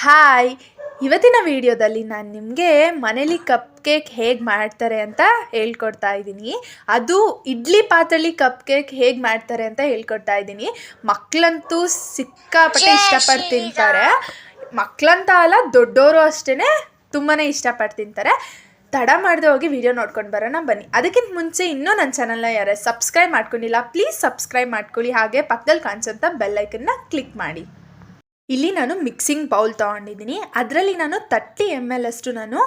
Hi, ಇವತ್ತಿನ ವಿಡಿಯೋದಲ್ಲಿ ನಾನು ನಿಮಗೆ ಮನೇಲಿ ಕಪ್ ಕೇಕ್ ಹೇಗೆ ಮಾಡ್ತಾರೆ ಅಂತ ಹೇಳ್ಕೊಡ್ತಾ ಇದ್ದೀನಿ. ಅದು ಇಡ್ಲಿ ಪಾತ್ರೆಲಿ ಕಪ್ ಕೇಕ್ ಹೇಗೆ ಮಾಡ್ತಾರೆ ಅಂತ ಹೇಳ್ಕೊಡ್ತಾ ಇದ್ದೀನಿ. ಮಕ್ಕಳಂತೂ ಸಿಕ್ಕಾಪಟ್ಟೆ ಇಷ್ಟಪಟ್ಟು ತಿಂತಾರೆ. ಮಕ್ಕಳಂತ ಅಲ್ಲ, ದೊಡ್ಡವರು ಅಷ್ಟೇ ತುಂಬಾ ಇಷ್ಟಪಟ್ಟು ತಿಂತಾರೆ. ತಡ ಮಾಡದೆ ಹೋಗಿ ವಿಡಿಯೋ ನೋಡ್ಕೊಂಡು ಬರೋಣ ಬನ್ನಿ. ಅದಕ್ಕಿಂತ ಮುಂಚೆ ಇನ್ನೂ ನನ್ನ ಚಾನಲ್ನ ಯಾರು ಸಬ್ಸ್ಕ್ರೈಬ್ ಮಾಡ್ಕೊಂಡಿಲ್ಲ, ಪ್ಲೀಸ್ ಸಬ್ಸ್ಕ್ರೈಬ್ ಮಾಡ್ಕೊಳ್ಳಿ. ಹಾಗೆ ಪಕ್ಕದಲ್ಲಿ ಕಾಣಿಸೋಂಥ ಬೆಲ್ಲೈಕನ್ನ ಕ್ಲಿಕ್ ಮಾಡಿ. ಇಲ್ಲಿ ನಾನು ಮಿಕ್ಸಿಂಗ್ ಬೌಲ್ ತೊಗೊಂಡಿದ್ದೀನಿ. ಅದರಲ್ಲಿ ನಾನು 30 ml ಅಷ್ಟು ನಾನು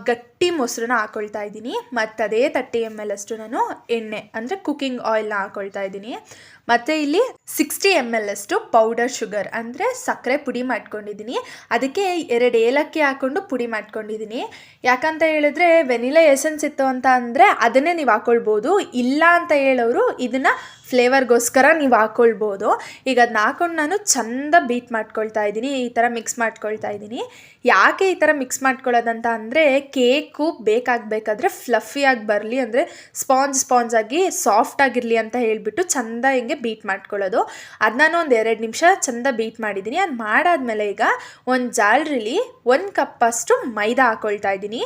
ಗಟ್ಟಿ ಮೊಸರನ್ನ ಹಾಕ್ಕೊಳ್ತಾ ಇದ್ದೀನಿ. ಮತ್ತು ಅದೇ 30 ml ಅಷ್ಟು ನಾನು ಎಣ್ಣೆ ಅಂದರೆ ಕುಕ್ಕಿಂಗ್ ಆಯಿಲ್ನ ಹಾಕ್ಕೊಳ್ತಾ ಇದ್ದೀನಿ. ಮತ್ತು ಇಲ್ಲಿ 60 ml ಅಷ್ಟು ಪೌಡರ್ ಶುಗರ್ ಅಂದರೆ ಸಕ್ಕರೆ ಪುಡಿ ಮಾಡ್ಕೊಂಡಿದ್ದೀನಿ. ಅದಕ್ಕೆ 2 ಏಲಕ್ಕಿ ಹಾಕ್ಕೊಂಡು ಪುಡಿ ಮಾಡ್ಕೊಂಡಿದ್ದೀನಿ. ಯಾಕಂತ ಹೇಳಿದ್ರೆ ವೆನಿಲಾ ಎಸೆನ್ಸ್ ಇತ್ತು ಅಂತ ಅಂದರೆ ಅದನ್ನೇ ನೀವು ಹಾಕ್ಕೊಳ್ಬೋದು. ಇಲ್ಲ ಅಂತ ಹೇಳೋರು ಇದನ್ನು ಫ್ಲೇವರ್ಗೋಸ್ಕರ ನೀವು ಹಾಕ್ಕೊಳ್ಬೋದು. ಈಗ ಅದನ್ನ ಹಾಕ್ಕೊಂಡು ನಾನು ಚೆಂದ ಬೀಟ್ ಮಾಡ್ಕೊಳ್ತಾ ಇದ್ದೀನಿ. ಈ ಥರ ಮಿಕ್ಸ್ ಮಾಡ್ಕೊಳ್ತಾ ಇದ್ದೀನಿ. ಯಾಕೆ ಈ ಥರ ಮಿಕ್ಸ್ ಮಾಡ್ಕೊಳ್ಳೋದಂತ ಅಂದರೆ ಕೇಕು ಬೇಕಾಗಬೇಕಾದ್ರೆ ಫ್ಲಫಿಯಾಗಿ ಬರಲಿ, ಅಂದರೆ ಸ್ಪಾಂಜ್ ಆಗಿ ಸಾಫ್ಟ್ ಆಗಿರಲಿ ಅಂತ ಹೇಳಿಬಿಟ್ಟು ಚೆಂದ ಹಿಂಗೆ ಬೀಟ್ ಮಾಡ್ಕೊಳ್ಳೋದು. ಅದು ನಾನು ಒಂದು 2 ನಿಮಿಷ ಚೆಂದ ಬೀಟ್ ಮಾಡಿದ್ದೀನಿ. ಅದು ಮಾಡಾದ್ಮೇಲೆ ಈಗ ಒಂದು ಜಾಲರಿಲಿ 1 ಕಪ್ಪಷ್ಟು ಮೈದಾ ಹಾಕ್ಕೊಳ್ತಾ ಇದ್ದೀನಿ.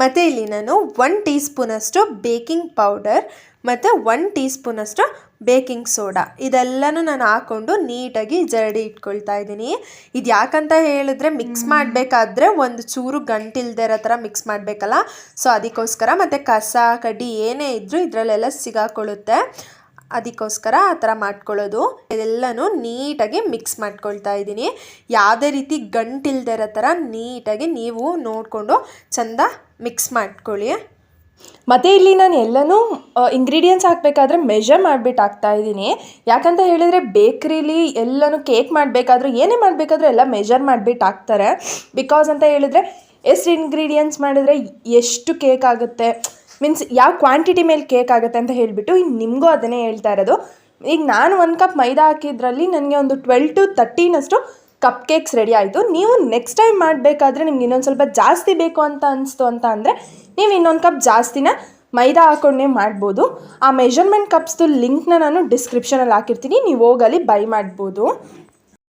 ಮತ್ತು ಇಲ್ಲಿ ನಾನು 1 ಟೀ ಸ್ಪೂನಷ್ಟು ಬೇಕಿಂಗ್ ಪೌಡರ್ ಮತ್ತು 1 ಟೀ ಸ್ಪೂನಷ್ಟು ಬೇಕಿಂಗ್ ಸೋಡಾ ಇದೆಲ್ಲನೂ ನಾನು ಹಾಕ್ಕೊಂಡು ನೀಟಾಗಿ ಜರಡಿ ಇಟ್ಕೊಳ್ತಾ ಇದ್ದೀನಿ. ಇದು ಯಾಕಂತ ಹೇಳಿದ್ರೆ ಮಿಕ್ಸ್ ಮಾಡಬೇಕಾದ್ರೆ ಒಂದು ಚೂರು ಗಂಟಿಲ್ದೇ ಇರೋ ಥರ ಮಿಕ್ಸ್ ಮಾಡಬೇಕಲ್ಲ, ಸೊ ಅದಕ್ಕೋಸ್ಕರ. ಮತ್ತು ಕಸ ಕಡ್ಡಿ ಏನೇ ಇದ್ದರೂ ಇದರಲ್ಲೆಲ್ಲ ಸಿಗಾಕೊಳ್ಳುತ್ತೆ, ಅದಕ್ಕೋಸ್ಕರ ಆ ಥರ ಮಾಡ್ಕೊಳ್ಳೋದು. ಇದೆಲ್ಲನೂ ನೀಟಾಗಿ ಮಿಕ್ಸ್ ಮಾಡ್ಕೊಳ್ತಾ ಇದ್ದೀನಿ. ಯಾವುದೇ ರೀತಿ ಗಂಟಿಲ್ದೇ ಇರೋ ಥರ ನೀಟಾಗಿ ನೀವು ನೋಡಿಕೊಂಡು ಚೆಂದ ಮಿಕ್ಸ್ ಮಾಡ್ಕೊಳ್ಳಿ. ಮತ್ತು ಇಲ್ಲಿ ನಾನು ಎಲ್ಲನೂ ಇಂಗ್ರೀಡಿಯೆಂಟ್ಸ್ ಹಾಕಬೇಕಾದ್ರೆ ಮೆಷರ್ ಮಾಡಿಬಿಟ್ಟು ಹಾಕ್ತಾಯಿದ್ದೀನಿ. ಯಾಕಂತ ಹೇಳಿದರೆ ಬೇಕ್ರಿಲಿ ಎಲ್ಲನೂ ಕೇಕ್ ಮಾಡಬೇಕಾದ್ರೂ ಏನೇ ಮಾಡಬೇಕಾದ್ರೂ ಎಲ್ಲ ಮೆಷರ್ ಮಾಡಿಬಿಟ್ಟು ಹಾಕ್ತಾರೆ. ಬಿಕಾಸ್ ಅಂತ ಹೇಳಿದರೆ ಎಷ್ಟು ಇಂಗ್ರೀಡಿಯೆಂಟ್ಸ್ ಮಾಡಿದರೆ ಎಷ್ಟು ಕೇಕ್ ಆಗುತ್ತೆ, ಮೀನ್ಸ್ ಯಾವ ಕ್ವಾಂಟಿಟಿ ಮೇಲೆ ಕೇಕ್ ಆಗುತ್ತೆ ಅಂತ ಹೇಳಿಬಿಟ್ಟು ನಿಮಗೂ ಅದನ್ನೇ ಹೇಳ್ತಾ ಇರೋದು. ಈಗ ನಾನು 1 ಕಪ್ ಮೈದಾ ಹಾಕಿದ್ರಲ್ಲಿ ನನಗೆ ಒಂದು 12 to 13 ಕಪ್ ಕೇಕ್ಸ್ ರೆಡಿ ಆಯಿತು. ನೀವು ನೆಕ್ಸ್ಟ್ ಟೈಮ್ ಮಾಡಬೇಕಾದ್ರೆ ನಿಮ್ಗೆ ಇನ್ನೊಂದು ಸ್ವಲ್ಪ ಜಾಸ್ತಿ ಬೇಕು ಅಂತ ಅನಿಸ್ತು ಅಂತ ಅಂದರೆ ನೀವು ಇನ್ನೊಂದು ಕಪ್ ಜಾಸ್ತಿನ ಮೈದಾ ಹಾಕ್ಕೊಂಡೇ ಮಾಡ್ಬೋದು. ಆ ಮೆಷರ್ಮೆಂಟ್ ಕಪ್ಸ್ದು ಲಿಂಕ್ನ ನಾನು ಡಿಸ್ಕ್ರಿಪ್ಷನಲ್ಲಿ ಹಾಕಿರ್ತೀನಿ, ನೀವು ಹೋಗಲ್ಲಿ ಬೈ ಮಾಡ್ಬೋದು.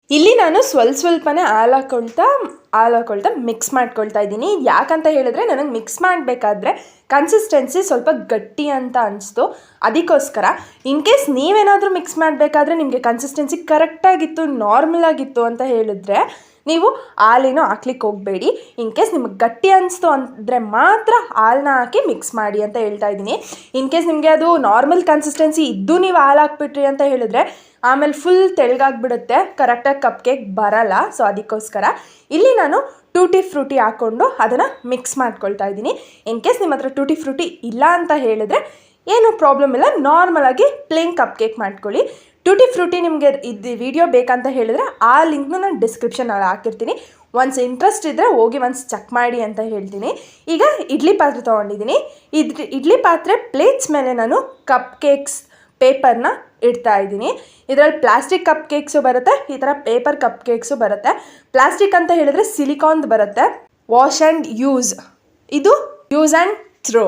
ಇಲ್ಲಿ ನಾನು ಸ್ವಲ್ಪನೇ ಹಾಲು ಹಾಕ್ಕೊಳ್ತಾ ಮಿಕ್ಸ್ ಮಾಡ್ಕೊಳ್ತಾ ಇದ್ದೀನಿ. ಯಾಕಂತ ಹೇಳಿದ್ರೆ ನನಗೆ ಮಿಕ್ಸ್ ಮಾಡಬೇಕಾದ್ರೆ ಕನ್ಸಿಸ್ಟೆನ್ಸಿ ಸ್ವಲ್ಪ ಗಟ್ಟಿ ಅಂತ ಅನಿಸ್ತು, ಅದಕ್ಕೋಸ್ಕರ. ಇನ್ ಕೇಸ್ ನೀವೇನಾದರೂ ಮಿಕ್ಸ್ ಮಾಡಬೇಕಾದ್ರೆ ನಿಮಗೆ ಕನ್ಸಿಸ್ಟೆನ್ಸಿ ಕರೆಕ್ಟಾಗಿತ್ತು, ನಾರ್ಮಲ್ ಆಗಿತ್ತು ಅಂತ ಹೇಳಿದ್ರೆ ನೀವು ಹಾಲೇನೋ ಹಾಕ್ಲಿಕ್ಕೆ ಹೋಗಬೇಡಿ. ಇನ್ ಕೇಸ್ ನಿಮಗೆ ಗಟ್ಟಿ ಅನಿಸ್ತು ಅಂದರೆ ಮಾತ್ರ ಹಾಲನ್ನ ಹಾಕಿ ಮಿಕ್ಸ್ ಮಾಡಿ ಅಂತ ಹೇಳ್ತಾ ಇದ್ದೀನಿ. ಇನ್ ಕೇಸ್ ನಿಮಗೆ ಅದು ನಾರ್ಮಲ್ ಕನ್ಸಿಸ್ಟೆನ್ಸಿ ಇದ್ದು ನೀವು ಹಾಲು ಹಾಕ್ಬಿಟ್ರಿ ಅಂತ ಹೇಳಿದ್ರೆ ಆಮೇಲೆ ಫುಲ್ ತೆಳ್ಳಗಾಗ್ಬಿಡುತ್ತೆ, ಕರೆಕ್ಟಾಗಿ ಕಪ್ ಕೇಕ್ ಬರಲ್ಲ. ಸೊ ಅದಕ್ಕೋಸ್ಕರ ಇಲ್ಲಿ ನಾನು ಟೂಟಿ ಫ್ರೂಟಿ ಹಾಕ್ಕೊಂಡು ಅದನ್ನು ಮಿಕ್ಸ್ ಮಾಡ್ಕೊಳ್ತಾ ಇದ್ದೀನಿ. ಇನ್ ಕೇಸ್ ನಿಮ್ಮ ಹತ್ರ ಟೂಟಿ ಫ್ರೂಟಿ ಇಲ್ಲ ಅಂತ ಹೇಳಿದ್ರೆ ಏನೂ ಪ್ರಾಬ್ಲಮ್ ಇಲ್ಲ, ನಾರ್ಮಲಾಗಿ ಪ್ಲೇನ್ ಕಪ್ ಕೇಕ್ ಮಾಡ್ಕೊಳ್ಳಿ. ಟೂಟಿ ಫ್ರೂಟಿ ನಿಮಗೆ ಇದು ವಿಡಿಯೋ ಬೇಕಂತ ಹೇಳಿದ್ರೆ ಆ ಲಿಂಕ್ನ ನಾನು ಡಿಸ್ಕ್ರಿಪ್ಷನಲ್ಲಿ ಹಾಕಿರ್ತೀನಿ. ಒನ್ಸ್ ಇಂಟ್ರೆಸ್ಟ್ ಇದ್ದರೆ ಹೋಗಿ ಒನ್ಸ್ ಚೆಕ್ ಮಾಡಿ ಅಂತ ಹೇಳ್ತೀನಿ. ಈಗ ಇಡ್ಲಿ ಪಾತ್ರೆ ತೊಗೊಂಡಿದ್ದೀನಿ. ಇಡ್ಲಿ ಪಾತ್ರೆ ಪ್ಲೇಟ್ಸ್ ಮೇಲೆ ನಾನು ಕಪ್ ಕೇಕ್ಸ್ ಪೇಪರ್ನ ಇಡ್ತಾ ಇದ್ದೀನಿ. ಇದರಲ್ಲಿ ಪ್ಲಾಸ್ಟಿಕ್ ಕಪ್ ಕೇಕ್ಸು ಬರುತ್ತೆ, ಈ ಥರ ಪೇಪರ್ ಕಪ್ ಕೇಕ್ಸು ಬರುತ್ತೆ. ಪ್ಲಾಸ್ಟಿಕ್ ಅಂತ ಹೇಳಿದ್ರೆ ಸಿಲಿಕಾನ್ದು ಬರುತ್ತೆ. ವಾಶ್ ಆ್ಯಂಡ್ ಯೂಸ್, ಇದು ಯೂಸ್ ಆ್ಯಂಡ್ ಥ್ರೋ.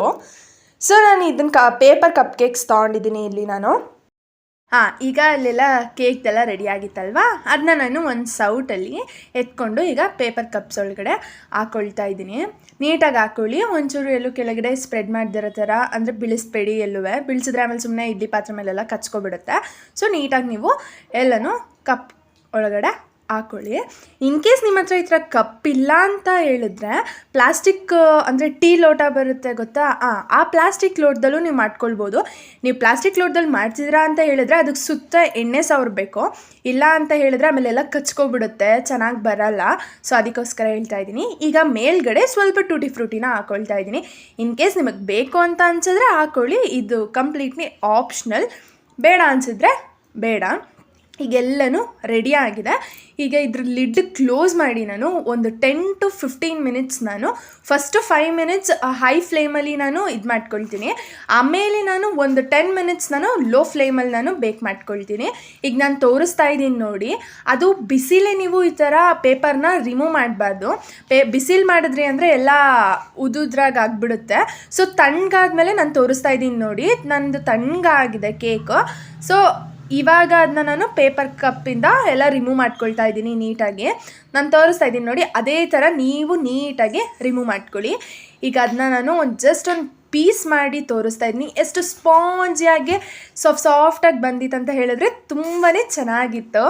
ಸೊ ನಾನು ಇದನ್ನು ಪೇಪರ್ ಕಪ್ ಕೇಕ್ಸ್ ತೊಗೊಂಡಿದ್ದೀನಿ ಇಲ್ಲಿ ನಾನು. ಈಗ ಅಲ್ಲೆಲ್ಲ ಕೇಕ್ದೆಲ್ಲ ರೆಡಿ ಆಗಿತ್ತಲ್ವಾ, ಅದನ್ನ ನಾನು ಒಂದು ಸೌಟಲ್ಲಿ ಎತ್ಕೊಂಡು ಈಗ ಪೇಪರ್ ಕಪ್ಸ್ ಒಳಗಡೆ ಹಾಕ್ಕೊಳ್ತಾ ಇದ್ದೀನಿ. ನೀಟಾಗಿ ಹಾಕ್ಕೊಳ್ಳಿ, ಒಂಚೂರು ಎಲ್ಲೂ ಕೆಳಗಡೆ ಸ್ಪ್ರೆಡ್ ಮಾಡ್ದಿರೋ ಥರ, ಅಂದರೆ ಬಿಳಿಸ್ಬೇಡಿ. ಬಿಳಿಸಿದ್ರೆ ಆಮೇಲೆ ಸುಮ್ಮನೆ ಇಡ್ಲಿ ಪಾತ್ರೆ ಮೇಲೆಲ್ಲ ಕಚ್ಕೊಬಿಡುತ್ತೆ. ಸೊ ನೀಟಾಗಿ ನೀವು ಎಲ್ಲನೂ ಕಪ್ ಒಳಗಡೆ ಹಾಕ್ಕೊಳ್ಳಿ. ಇನ್ ಕೇಸ್ ನಿಮ್ಮ ಹತ್ರ ಈ ಥರ ಕಪ್ ಇಲ್ಲ ಅಂತ ಹೇಳಿದ್ರೆ ಪ್ಲಾಸ್ಟಿಕ್ ಅಂದರೆ ಟೀ ಲೋಟ ಬರುತ್ತೆ ಗೊತ್ತಾ, ಆ ಪ್ಲಾಸ್ಟಿಕ್ ಲೋಟದಲ್ಲೂ ನೀವು ಮಾಡ್ಕೊಳ್ಬೋದು. ನೀವು ಪ್ಲಾಸ್ಟಿಕ್ ಲೋಟದಲ್ಲಿ ಮಾಡ್ತಿದ್ದೀರಾ ಅಂತ ಹೇಳಿದ್ರೆ ಅದಕ್ಕೆ ಸುತ್ತ ಎಣ್ಣೆ ಸವರಬೇಕು. ಇಲ್ಲ ಅಂತ ಹೇಳಿದ್ರೆ ಆಮೇಲೆಲ್ಲ ಕಚ್ಕೊಬಿಡುತ್ತೆ, ಚೆನ್ನಾಗಿ ಬರಲ್ಲ. ಸೊ ಅದಕ್ಕೋಸ್ಕರ ಹೇಳ್ತಾ ಇದ್ದೀನಿ. ಈಗ ಮೇಲ್ಗಡೆ ಸ್ವಲ್ಪ ಟೂಟಿ ಫ್ರೂಟಿನ ಹಾಕ್ಕೊಳ್ತಾ ಇದ್ದೀನಿ. ಇನ್ ಕೇಸ್ ನಿಮಗೆ ಬೇಕು ಅಂತ ಅನ್ಸಿದ್ರೆ ಹಾಕ್ಕೊಳ್ಳಿ, ಇದು ಕಂಪ್ಲೀಟ್ಲಿ ಆಪ್ಷನಲ್. ಬೇಡ ಅನಿಸಿದ್ರೆ ಬೇಡ. ಈಗೆಲ್ಲನೂ ರೆಡಿ ಆಗಿದೆ. ಈಗ ಇದ್ರ ಲಿಡ್ ಕ್ಲೋಸ್ ಮಾಡಿ ನಾನು ಒಂದು 10 to 15 ಮಿನಿಟ್ಸ್ ನಾನು ಫಸ್ಟು 5 ಮಿನಿಟ್ಸ್ ಹೈ ಫ್ಲೇಮಲ್ಲಿ ನಾನು ಇದು ಮಾಡ್ಕೊಳ್ತೀನಿ. ಆಮೇಲೆ ನಾನು ಒಂದು 10 ಮಿನಿಟ್ಸ್ ನಾನು ಲೋ ಫ್ಲೇಮಲ್ಲಿ ನಾನು ಬೇಕ್ ಮಾಡ್ಕೊಳ್ತೀನಿ. ಈಗ ನಾನು ತೋರಿಸ್ತಾ ಇದ್ದೀನಿ ನೋಡಿ, ಅದು ಬಿಸಿಲೇ ನೀವು ಈ ಥರ ಪೇಪರ್ನ ರಿಮೂವ್ ಮಾಡಬಾರ್ದು. ಬಿಸಿಲು ಮಾಡಿದ್ರಿ ಅಂದರೆ ಎಲ್ಲ ಉದುದ್ರಾಗ ಆಗಿಬಿಡುತ್ತೆ. ಸೊ ತಣ್ಣಗಾದ್ಮೇಲೆ ನಾನು ತೋರಿಸ್ತಾ ಇದ್ದೀನಿ ನೋಡಿ, ನಂದು ತಣ್ಣಗಾಗಿದೆ ಕೇಕು. ಸೊ ಇವಾಗ ಅದನ್ನ ನಾನು ಪೇಪರ್ ಕಪ್ಪಿಂದ ಎಲ್ಲ ರಿಮೂವ್ ಮಾಡ್ಕೊಳ್ತಾ ಇದ್ದೀನಿ ನೀಟಾಗಿ. ನಾನು ತೋರಿಸ್ತಾ ಇದ್ದೀನಿ ನೋಡಿ, ಅದೇ ಥರ ನೀವು ನೀಟಾಗಿ ರಿಮೂವ್ ಮಾಡ್ಕೊಳ್ಳಿ. ಈಗ ಅದನ್ನ ನಾನು ಜಸ್ಟ್ ಒಂದು ಪೀಸ್ ಮಾಡಿ ತೋರಿಸ್ತಾ ಇದ್ದೀನಿ. ಎಷ್ಟು ಸ್ಪಾಂಜಿಯಾಗಿ ಸಾಫ್ಟಾಗಿ ಬಂದಿತ್ತು ಅಂತ ಹೇಳಿದ್ರೆ ತುಂಬಾ ಚೆನ್ನಾಗಿತ್ತು.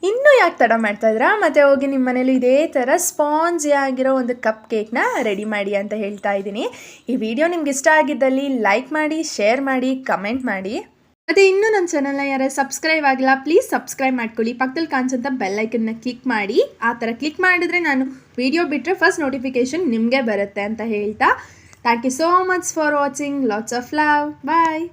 ಇನ್ನೂ ಯಾಕೆ ತಡ ಮಾಡ್ತಾಯಿದ್ರಾ, ಮತ್ತು ಹೋಗಿ ನಿಮ್ಮ ಮನೇಲಿ ಇದೇ ಥರ ಸ್ಪಾಂಜಿ ಆಗಿರೋ ಒಂದು ಕಪ್ ಕೇಕ್ನ ರೆಡಿ ಮಾಡಿ ಅಂತ ಹೇಳ್ತಾ ಇದ್ದೀನಿ. ಈ ವಿಡಿಯೋ ನಿಮ್ಗೆ ಇಷ್ಟ ಆಗಿದ್ದಲ್ಲಿ ಲೈಕ್ ಮಾಡಿ, ಶೇರ್ ಮಾಡಿ, ಕಮೆಂಟ್ ಮಾಡಿ. ಮತ್ತು ಇನ್ನೂ ನನ್ನ ಚಾನಲ್ನ ಯಾರು ಸಬ್ಸ್ಕ್ರೈಬ್ ಆಗಿಲ್ಲ ಪ್ಲೀಸ್ ಸಬ್ಸ್ಕ್ರೈಬ್ ಮಾಡ್ಕೊಳ್ಳಿ. ಪಕ್ಕದಲ್ಲಿ ಕಾಣಿಸೋಂಥ ಬೆಲ್ಲೈಕನ್ನ ಕ್ಲಿಕ್ ಮಾಡಿ. ಆ ಥರ ಕ್ಲಿಕ್ ಮಾಡಿದ್ರೆ ನಾನು ವಿಡಿಯೋ ಬಿಟ್ಟರೆ ಫಸ್ಟ್ ನೋಟಿಫಿಕೇಷನ್ ನಿಮಗೆ ಬರುತ್ತೆ ಅಂತ ಹೇಳ್ತಾ, thank you so much for watching. Lots of love. Bye.